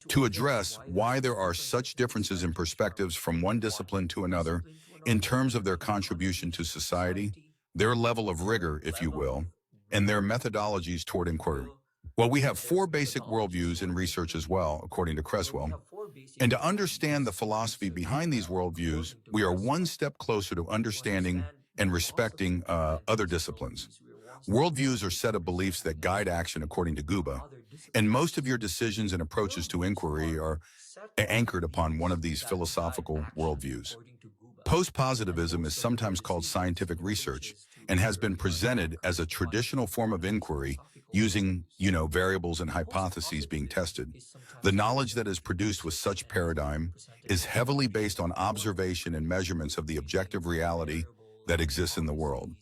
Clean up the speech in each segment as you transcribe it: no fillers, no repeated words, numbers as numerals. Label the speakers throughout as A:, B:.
A: to address why there are such differences in perspectives from one discipline to another in terms of their contribution to society, their level of rigor, if you will, and their methodologies toward inquiry. Well, we have four basic worldviews in research as well, according to Creswell. And to understand the philosophy behind these worldviews, we are one step closer to understanding and respecting other disciplines. Worldviews are set of beliefs that guide action according to Guba, and most of your decisions and approaches to inquiry are anchored upon one of these philosophical worldviews. Post-positivism is sometimes called scientific research and has been presented as a traditional form of inquiry using, variables and hypotheses being tested. The knowledge that is produced with such paradigm is heavily based on observation and measurements of the objective reality that exists in the world.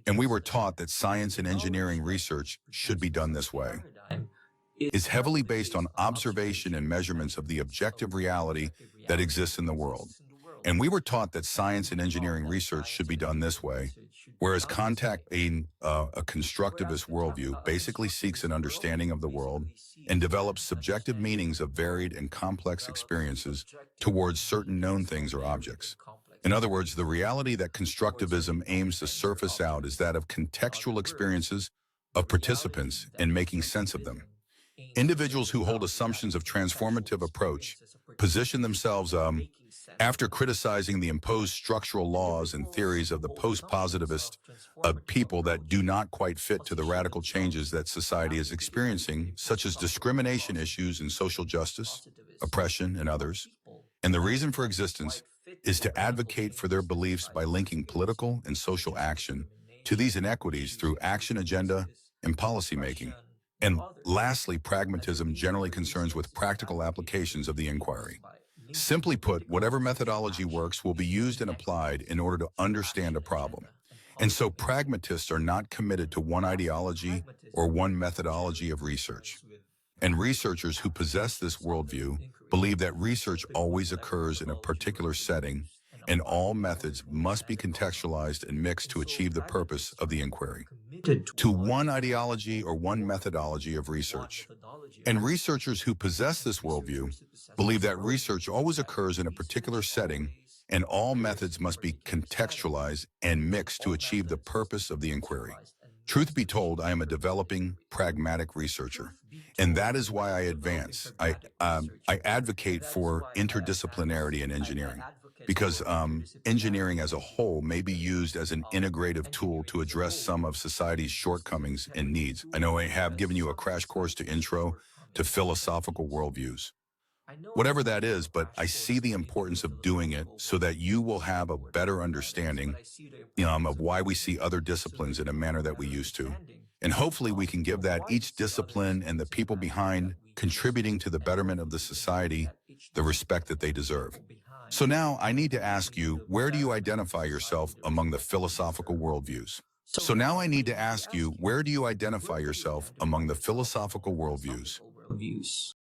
A: And we were taught that science and engineering research should be done this way. Is heavily based on observation and measurements of the objective reality that exists in the world. And we were taught that science and engineering research should be done this way, whereas contacting a constructivist worldview basically seeks an understanding of the world and develops subjective meanings of varied and complex experiences towards certain known things or objects. In other words, the reality that constructivism aims to surface out is that of contextual experiences of participants and making sense of them. Individuals who hold assumptions of transformative approach position themselves after criticizing the imposed structural laws and theories of the post-positivist people that do not quite fit to the radical changes that society is experiencing, such as discrimination issues and social justice, oppression, and others. And the reason for existence is to advocate for their beliefs by linking political and social action to these inequities through action agenda and policymaking. And lastly, pragmatism generally concerns with practical applications of the inquiry. Simply put, whatever methodology works will be used and applied in order to understand a problem. And so pragmatists are not committed to one ideology or one methodology of research. And researchers who possess this worldview believe that research always occurs in a particular setting, and all methods must be contextualized and mixed to achieve the purpose of the inquiry. To one ideology or one methodology of research. And researchers who possess this worldview believe that research always occurs in a particular setting, and all methods must be contextualized and mixed to achieve the purpose of the inquiry. Truth be told, I am a developing pragmatic researcher, and that is why I advance. I advocate for interdisciplinarity in engineering, because engineering as a whole may be used as an integrative tool to address some of society's shortcomings and needs. I know I have given you a crash course to intro to philosophical worldviews. Whatever that is, but I see the importance of doing it so that you will have a better understanding of why we see other disciplines in a manner that we used to. And hopefully we can give that each discipline and the people behind contributing to the betterment of the society the respect that they deserve. So now I need to ask you, where do you identify yourself among the philosophical worldviews? So now I need to ask you, where do you identify yourself among the philosophical worldviews?